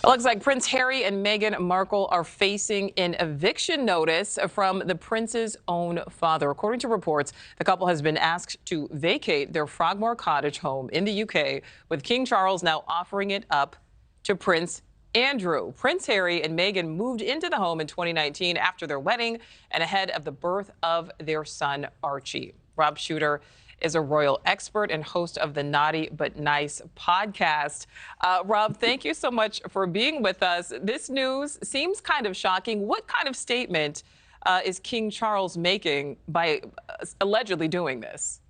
It looks like Prince Harry and Meghan Markle are facing an eviction notice from the prince's own father. According to reports, the couple has been asked to vacate their Frogmore Cottage home in the UK, with King Charles now offering it up to Prince Andrew. Prince Harry and Meghan moved into the home in 2019 after their wedding and ahead of the birth of their son, Archie. Rob Shuter is a royal expert and host of the Naughty But Nice podcast. Rob, thank you so much for being with us. This news seems kind of shocking. What kind of statement is King Charles making by allegedly doing this?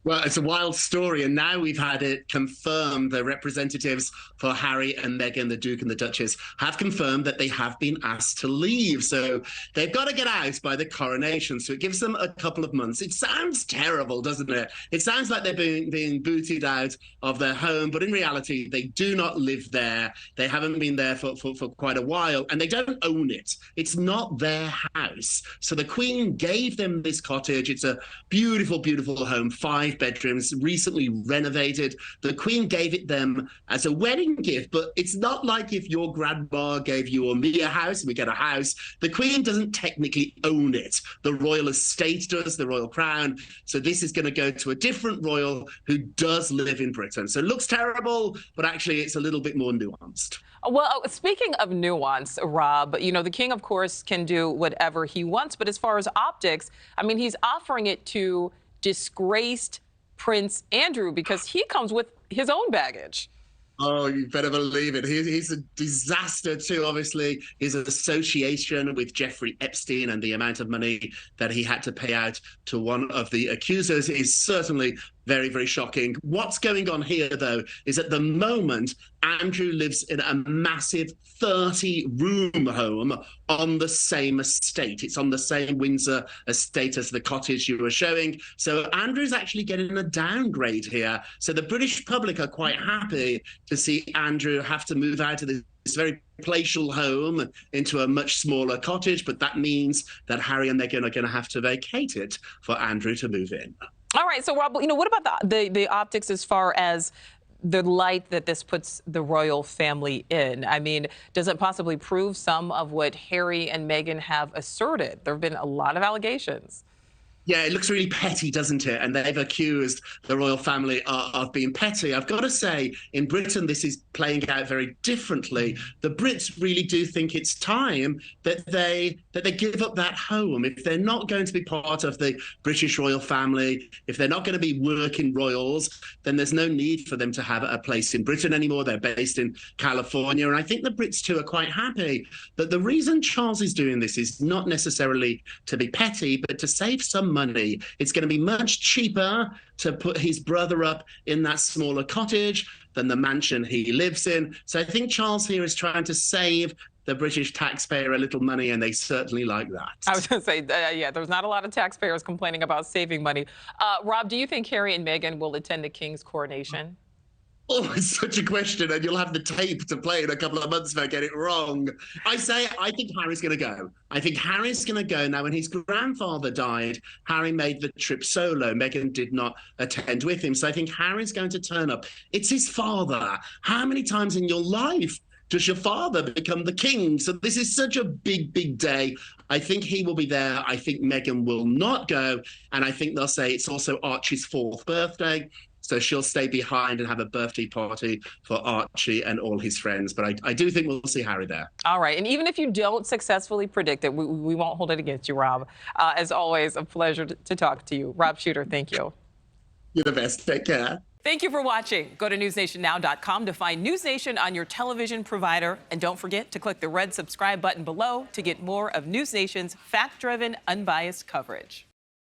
Well, it's a wild story, and now we've had it confirmed. The representatives for Harry and Meghan, the Duke and the Duchess, have confirmed that they have been asked to leave. So they've got to get out by the coronation. So it gives them a couple of months. It sounds terrible, doesn't it? It sounds like they're being booted out of their home, but in reality, they do not live there. They haven't been there for quite a while, and they don't own it. It's not their house. So the Queen gave them this cottage. It's a beautiful, beautiful home, 5 bedrooms, recently renovated. The Queen gave it them as a wedding gift, but it's not like if your grandma gave you or me a house and we get a house. The Queen doesn't technically own it. The royal estate does, the royal crown. So this is going to go to a different royal who does live in Britain. So it looks terrible, but actually it's a little bit more nuanced. Well, speaking of nuance, Rob, you know, the king, of course, can do whatever he wants. But as far as optics, I mean, he's offering it to disgraced Prince Andrew because he comes with his own baggage. Oh, you better believe it. He's a disaster too, obviously. His association with Jeffrey Epstein and the amount of money that he had to pay out to one of the accusers is certainly very, very shocking. What's going on here, though, is at the moment, Andrew lives in a massive 30-room home on the same estate. It's on the same Windsor estate as the cottage you were showing. So Andrew's actually getting a downgrade here. So the British public are quite happy to see Andrew have to move out of this very palatial home into a much smaller cottage. But that means that Harry and Meghan are going to have to vacate it for Andrew to move in. All right. So, Rob, you know, what about the optics as far as the light that this puts the royal family in? I mean, does it possibly prove some of what Harry and Meghan have asserted? There have been a lot of allegations. Yeah, it looks really petty, doesn't it? And they've accused the royal family of being petty. I've got to say, in Britain, this is playing out very differently. The Brits really do think it's time that they give up that home. If they're not going to be part of the British royal family, if they're not going to be working royals, then there's no need for them to have a place in Britain anymore. They're based in California. And I think the Brits, too, are quite happy that the reason Charles is doing this is not necessarily to be petty, but to save some money. It's going to be much cheaper to put his brother up in that smaller cottage than the mansion he lives in. So I think Charles here is trying to save the British taxpayer a little money, and they certainly like that. I was going to say, yeah, there's not a lot of taxpayers complaining about saving money. Rob, do you think Harry and Meghan will attend the king's coronation? Oh, it's such a question, and you'll have the tape to play in a couple of months if I get it wrong. I think Harry's going to go. I think Harry's going to go. Now, when his grandfather died, Harry made the trip solo. Meghan did not attend with him. So I think Harry's going to turn up. It's his father. How many times in your life does your father become the king? So this is such a big, big day. I think he will be there. I think Meghan will not go. And I think they'll say it's also Archie's 4th birthday. So she'll stay behind and have a birthday party for Archie and all his friends. But I do think we'll see Harry there. All right. And even if you don't successfully predict it, we won't hold it against you, Rob. As always, a pleasure to talk to you. Rob Shuter, thank you. You're the best. Take care. Thank you for watching. Go to newsnationnow.com to find NewsNation on your television provider. And don't forget to click the red subscribe button below to get more of NewsNation's fact-driven, unbiased coverage.